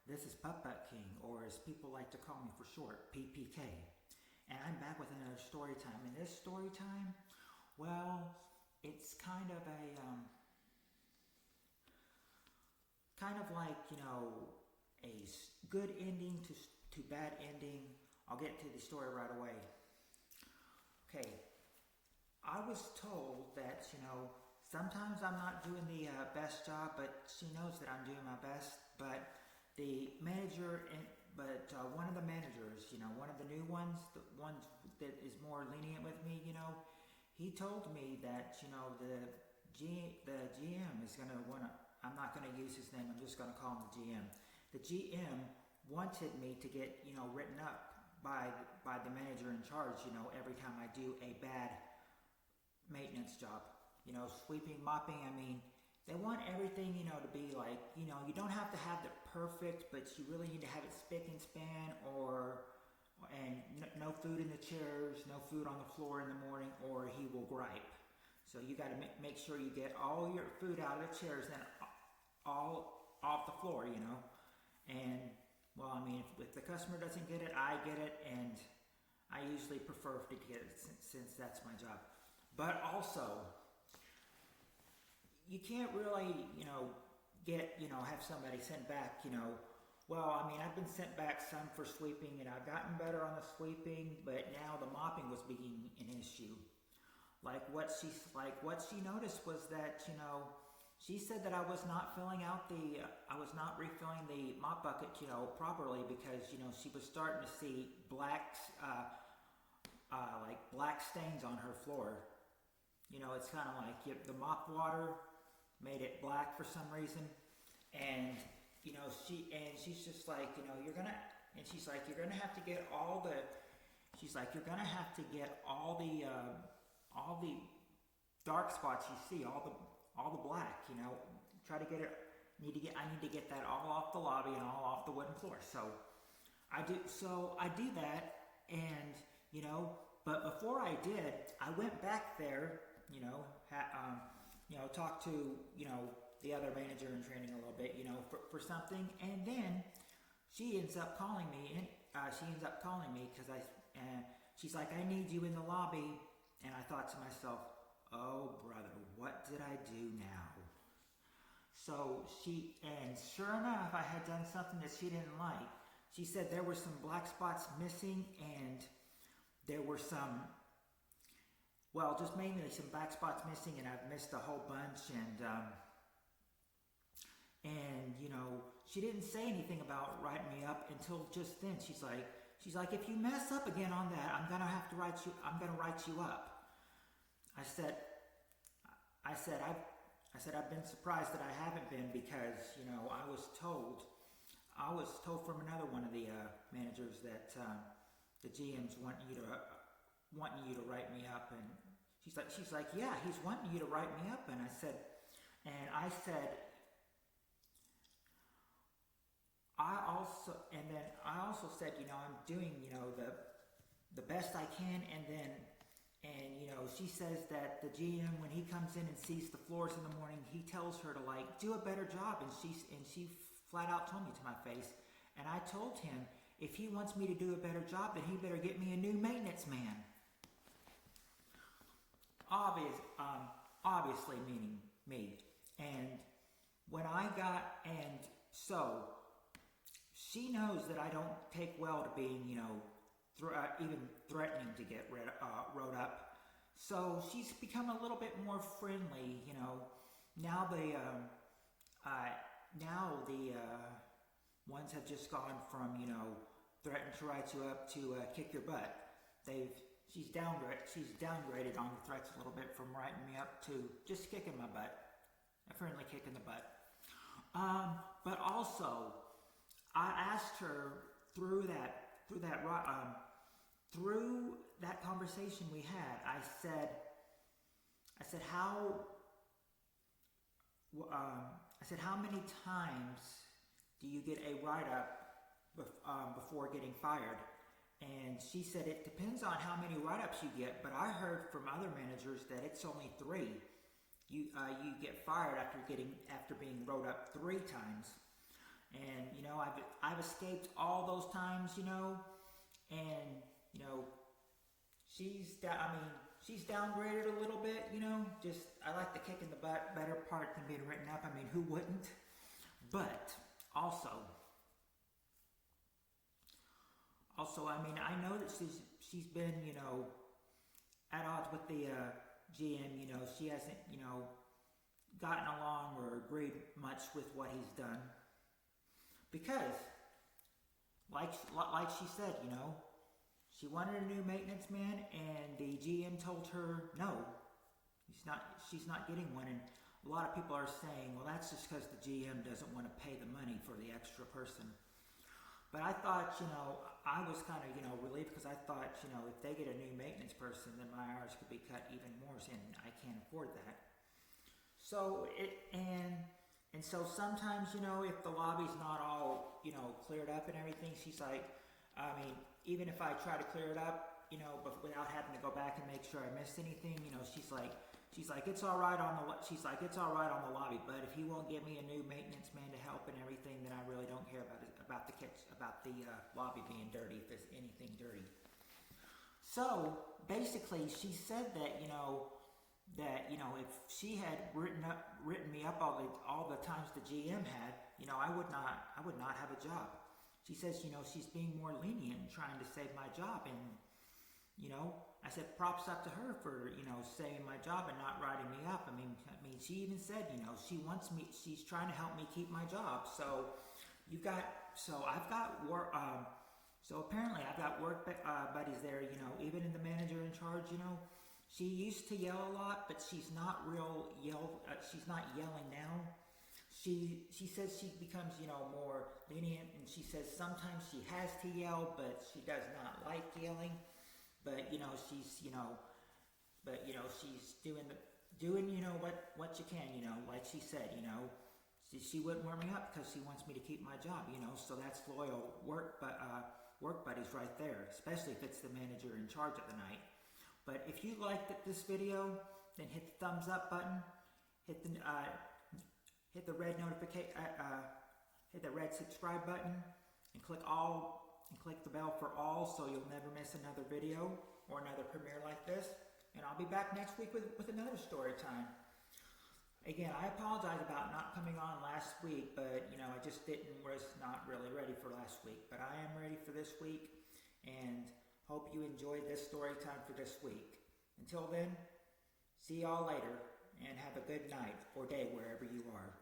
This is Putt Putt King, or as people like to call me for short, PPK. And I'm back with another story time. And this story time, well, it's kind of kind of like, a good ending to bad ending. I'll get to the story right away. Okay, I was told that, sometimes I'm not doing the best job, but she knows that I'm doing my best. But the manager, one of the managers, one of the new ones, the ones that is more lenient with me, he told me that, the GM is going to want to, I'm not going to use his name, I'm just going to call him the GM. The GM wanted me to get, written up by the manager in charge, every time I do a bad maintenance job. Sweeping, mopping, they want everything, to be like, you don't have to have it perfect, but you really need to have it spick and span, and no food in the chairs, no food on the floor in the morning, or he will gripe. So you got to make sure you get all your food out of the chairs and all off the floor, And, well, if the customer doesn't get it, I get it, and I usually prefer to get it since that's my job. But also, you can't really, have somebody sent back, I've been sent back some for sweeping, and I've gotten better on the sweeping, but now the mopping was being an issue. What she noticed was that, she said that I was not refilling the mop bucket, properly because, she was starting to see black stains on her floor. It's kind of like the mop water made it black for some reason, and she's just like, you're gonna have to get all the dark spots you see, all the black, try to get it. I need to get that all off the lobby and all off the wooden floor. So I do that, and but before I did, I went back there, talked to the other manager in training a little bit, for something, and then she ends up calling me, because she's like, I need you in the lobby, and I thought to myself, oh brother, what did I do now? So and sure enough, I had done something that she didn't like. She said there were some black spots missing, and there were just mainly some black spots missing, and I've missed a whole bunch, and she didn't say anything about writing me up until just then. She's like, if you mess up again on that, I'm gonna write you up. I said I've been surprised that I haven't been, because I was told from another one of the managers that the GM's wanting you to write me up, and she's like, yeah, he's wanting you to write me up, and I said, I also said, I'm doing, the best I can, and she says that the GM, when he comes in and sees the floors in the morning, he tells her to do a better job, and she flat out told me to my face, and I told him, if he wants me to do a better job, then he better get me a new maintenance man. Obviously meaning me. And so she knows that I don't take well to being, even threatening to get wrote up. So she's become a little bit more friendly, Now the ones have just gone from, threaten to write you up to kick your butt. She's downgraded on the threats a little bit from writing me up to just kicking my butt, a friendly kick in the butt. But also, I asked her through that conversation we had. I said how many times do you get a write-up before getting fired? And she said it depends on how many write-ups you get, but I heard from other managers that it's only 3. You get fired after being wrote up 3 times. And, you know, I've escaped all those times, you know, and, you know, she's downgraded a little bit, you know, just, I like the kick in the butt better part than being written up. I mean, who wouldn't? But also, I mean, I know that she's been, you know, at odds with the GM, you know, she hasn't, you know, gotten along or agreed much with what he's done. Because, like she said, you know, she wanted a new maintenance man, and the GM told her no, she's not getting one. And a lot of people are saying, well, that's just because the GM doesn't want to pay the money for the extra person. But I thought, you know, I was kind of, you know, relieved, because I thought, you know, if they get a new maintenance person, then my hours could be cut even more, and I can't afford that. So and so sometimes, you know, if the lobby's not all, you know, cleared up and everything, she's like, I mean, even if I try to clear it up, you know, but without having to go back and make sure I missed anything, you know, she's like, it's all right on the lobby, but if he won't give me a new maintenance man to help and everything, then I really don't care about the lobby being dirty, if there's anything dirty. So basically, she said that, you know, if she had written me up all the times the GM had, you know, I would not have a job. She says, you know, she's being more lenient, trying to save my job, and, you know, I said props up to her for, you know, saving my job and not writing me up. I mean, she even said, you know, she's trying to help me keep my job. So I've got work. So apparently I've got work buddies there. You know, even in the manager in charge, you know, she used to yell a lot, but she's not she's not yelling now. She says she becomes, you know, more lenient, and she says sometimes she has to yell, but she does not like yelling. But you know, she's doing you know what you can, you know, like she said, you know, she wouldn't warm me up because she wants me to keep my job, you know. So that's loyal work buddies right there, especially if it's the manager in charge of the night. But if you liked this video, then hit the thumbs up button, hit the red hit the red subscribe button, and click the bell for all, so you'll never miss another video or another premiere like this. And I'll be back next week with another story time. Again, I apologize about not coming on last week, but you know, I just was not really ready for last week. But I am ready for this week, and hope you enjoyed this story time for this week. Until then, see y'all later, and have a good night or day wherever you are.